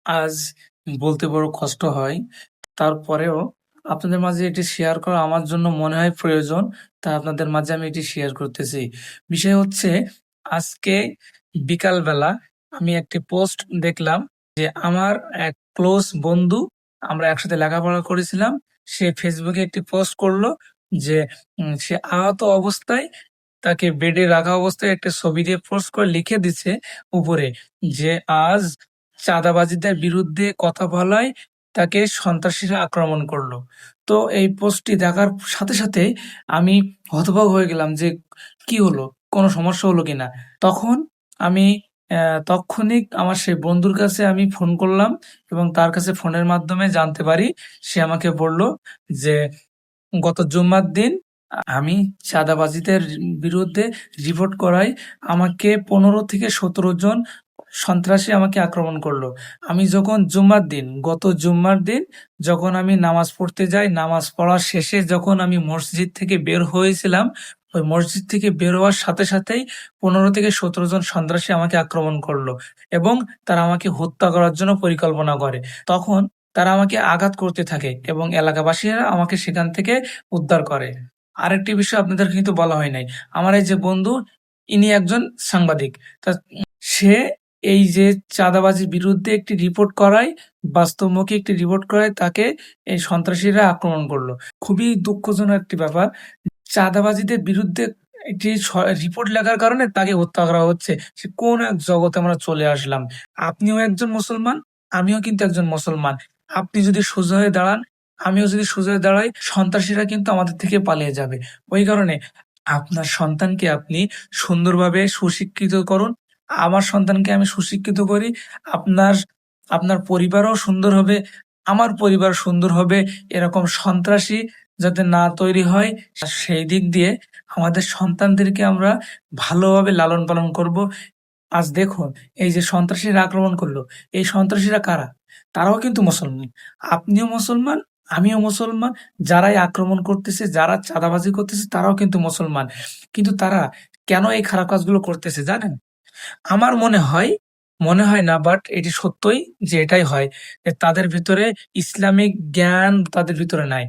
আজ বলতে বড় কষ্ট হয়। তারপরেও আপনাদের মাঝে এটি শেয়ার করা আমার জন্য মনে হয় প্রয়োজন। তাই আপনাদের মাঝে আমি এটি শেয়ার করতেছি। বিষয় হচ্ছে আজকে বিকালবেলা আমি একটি পোস্ট দেখলাম যে আমার এক ক্লোজ বন্ধু, আমরা একসাথে লেখাপড়া করেছিলাম। সে ফেসবুকে একটি পোস্ট করলো যে সে আহত অবস্থায় তাকে বেডে রাখা অবস্থায় একটা ছবি দিয়ে পোস্ট করে লিখে দিছে উপরে যে আজ চাঁদাবাজিদের বিরুদ্ধে কথা বলায় তাকে সন্ত্রাসীরা আক্রমণ করলো। তো এই পোস্টটি দেখার সাথে সাথে আমি হতবাক হয়ে গেলাম যে কি হলো, কোনো সমস্যা হলো কিনা। তখন আমি তৎক্ষণিক আমার সেই বন্ধুর কাছে আমি ফোন করলাম এবং তার কাছে ফোনের মাধ্যমে জানতে পারি, সে আমাকে বলল যে গত জুম্মার দিন আমি চাঁদাবাজিদের বিরুদ্ধে রিপোর্ট করাই আমাকে ১৫ থেকে ১৭ জন সন্ত্রাসী আমাকে আক্রমণ করলো। আমি যখন গত জুম্মার দিন যখন আমি নামাজ পড়তে যাই, নামাজ পড়ার শেষে যখন আমি মসজিদ থেকে বের হয়েছিলাম, ওই মসজিদ থেকে বের হওয়ার সাথে সাথেই ১৫ থেকে ১৭ জন সন্ত্রাসী আমাকে আক্রমণ করলো এবং তারা আমাকে হত্যা করার জন্য পরিকল্পনা করে। তখন তারা আমাকে আঘাত করতে থাকে এবং এলাকাবাসীরা আমাকে সেখান থেকে উদ্ধার করে। আরেকটি বিষয় আপনাদের কিন্তু বলা হয় নাই। আমার এই যে বন্ধু, ইনি একজন সাংবাদিক। তা সে এই যে চাঁদাবাজির বিরুদ্ধে একটি রিপোর্ট করায়, বাস্তবমুখী একটি রিপোর্ট করায় তাকে এই সন্ত্রাসীরা আক্রমণ করলো। খুবই দুঃখজনক একটি ব্যাপার। চাঁদাবাজিদের বিরুদ্ধে একটি রিপোর্ট লেখার কারণে তাকে হত্যা করা হচ্ছে। সে কোন এক জগতে আমরা চলে আসলাম। আপনিও একজন মুসলমান, আমিও কিন্তু একজন মুসলমান। আপনি যদি সোজা হয়ে দাঁড়ান, আমিও যদি সোজা হয়ে দাঁড়াই, সন্ত্রাসীরা কিন্তু আমাদের থেকে পালিয়ে যাবে। ওই কারণে আপনার সন্তানকে আপনি সুন্দরভাবে সুশিক্ষিত করুন। আমার সন্তানকে আমি সুশিক্ষিত করি। আপনার আপনার পরিবারও সুন্দর হবে, আমার পরিবার সুন্দর হবে। এরকম সন্ত্রাসী যাতে না তৈরি হয়, সেই দিক দিয়ে আমাদের সন্তানদেরকে আমরা ভালোভাবে লালন পালন করব। আজ দেখুন, এই যে সন্ত্রাসীরা আক্রমণ করলো, এই সন্ত্রাসীরা কারা? তারাও কিন্তু মুসলমান। আপনিও মুসলমান, আমিও মুসলমান। যারাই আক্রমণ করতেছে, যারা চাঁদাবাজি করতেছে, তারাও কিন্তু মুসলমান। কিন্তু তারা কেন এই খারাপ কাজগুলো করতেছে জানেন? আমার মনে হয় না, বাট এটি সত্যই যে এটাই হয়, যে তাদের ভিতরে ইসলামিক জ্ঞান তাদের ভিতরে নাই।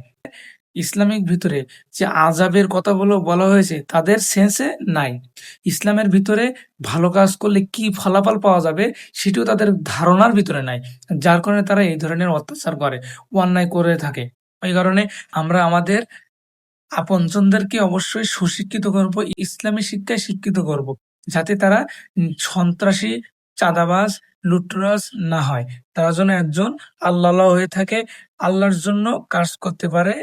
ইসলামিক ভিতরে যে আযাবের কথাগুলো বলা হয়েছে তাদের সেন্সে নাই। ইসলামের ভিতরে ভালো কাজ করলে কি ফলাফল পাওয়া যাবে সেটিও তাদের ধারণার ভিতরে নাই। যার কারণে তারা এই ধরনের অত্যাচার করে, অন্যায় করে থাকে। ওই কারণে আমরা আমাদের আপনজনদেরকে অবশ্যই সুশিক্ষিত করব, ইসলামী শিক্ষায় শিক্ষিত করব। যাতে তারা সন্ত্রাসী, চাঁদাবাজ, লুটতরাজ না হয়। তারা যেন একজন আল্লাহওয়ালা হয়ে থাকে, আল্লাহর জন্য কাজ করতে পারে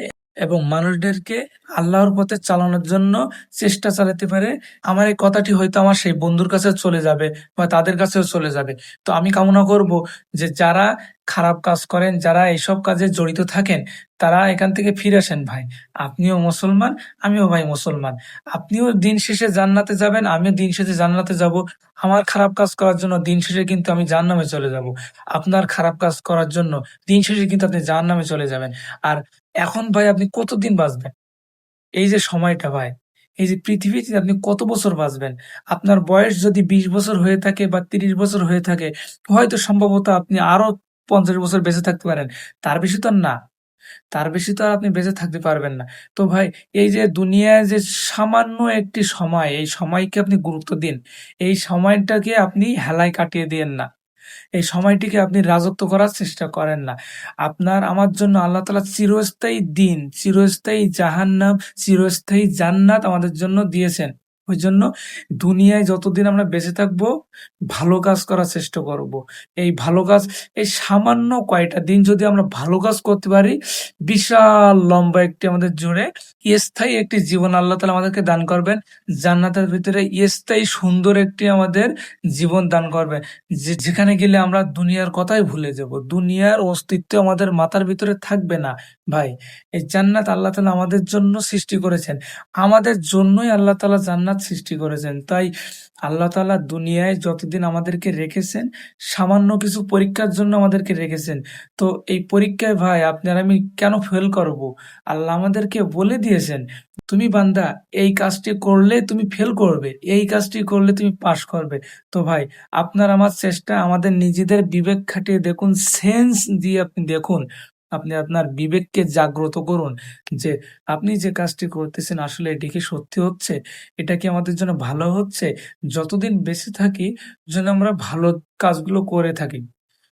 এবং মানুষদেরকে আল্লাহর পথে চালানোর জন্য চেষ্টা চালাতে পারে। আমার এই কথাটি হয়তো আমার সেই বন্ধুর কাছে চলে যাবে বা তাদের কাছেও চলে যাবে। তো আমি কামনা করব যে যারা খারাপ কাজ করেন, যারা এইসব কাজে জড়িত থাকেন, তারা এখান থেকে ফিরে আসেন ভাই। আপনিও মুসলমান, আমিও ভাই মুসলমান। আপনিও দিন শেষে জান্নাতে যাবেন, আমিও দিন শেষে জান্নাতে যাব। আমার খারাপ কাজ করার জন্য দিন শেষে কিন্তু আমি জাহান্নামে চলে যাব। আপনার খারাপ কাজ করার জন্য দিন শেষে কিন্তু আপনি জাহান্নামে চলে যাবেন। আর এখন ভাই আপনি কতদিন বাঁচবেন? এই যে সময়টা ভাই, এই যে পৃথিবীতে আপনি কত বছর বাঁচবেন? আপনার বয়স যদি ২০ বছর হয়ে থাকে বা ৩০ বছর হয়ে থাকে, হয়তো সম্ভবত আপনি আরো ৫০ বছর বেঁচে থাকতে পারেন। তার বেশি তো আর না। তার বেশি তো আর আপনি বেঁচে থাকতে পারবেন না। তো ভাই, এই যে দুনিয়ায় যে সামান্য একটি সময়, এই সময়কে আপনি গুরুত্ব দিন। এই সময়টাকে আপনি হেলায় কাটিয়ে দিয়েন না। এই সময়টিকে আপনি রাজত্ব করার চেষ্টা করেন না। আমার জন্য আল্লাহ তাআলা চিরস্থায়ী দিন, চিরস্থায়ী জাহান্নাম, চিরস্থায়ী জান্নাত আমাদের জন্য দিয়েছেন। ওইজন্য দুনিয়ায় যতদিন আমরা বেঁচে থাকবো, ভালো কাজ করার চেষ্টা করব। এই ভালো কাজ, এই সামান্য কয়টা দিন যদি আমরা ভালো কাজ করতে পারি, বিশাল লম্বা একটি আমাদের জুড়ে স্থায়ী একটি জীবন আল্লাহ তাআলা আমাদেরকে দান করবেন। জান্নাতের ভিতরে স্থায়ী সুন্দর একটি আমাদের জীবন দান করবেন। যেখানে গেলে আমরা দুনিয়ার কথাই ভুলে যাব। দুনিয়ার অস্তিত্ব আমাদের মাথার ভিতরে থাকবে না। ভাই, এই জান্নাত আল্লাহ তাআলা আমাদের জন্য সৃষ্টি করেছেন। আমাদের জন্যই আল্লাহ তাআলা জান্নাত জান্নাত সৃষ্টি করেছেন। তাই আল্লাহ তাআলা দুনিয়ায় যতদিন আমাদেরকে রেখেছেন, সামান্য কিছু পরীক্ষার জন্য আমাদেরকে রেখেছেন। তো এই পরীক্ষায় ভাই আপনি আর আমি কেন ফেল করব? আল্লাহ আমাদেরকে বলে দিয়েছেন, "তুমি বান্দা এই কাজটি করলে তুমি ফেল করবে, এই কাজটি করলে তুমি পাস করবে।" তো ভাই আপনার আমার চেষ্টা, আমাদের নিজেদের বিবেক খাটিয়ে দেখুন, সেন্স দিয়ে আপনি দেখুন। আপনি আপনার বিবেককে জাগ্রত করুন যে আপনি যে কাজটি করতেছেন আসলে এটি কি সত্যি হচ্ছে? এটা কি আমাদের জন্য ভালো হচ্ছে? যতদিন বেঁচে থাকি যেন আমরা ভালো কাজগুলো করে থাকি।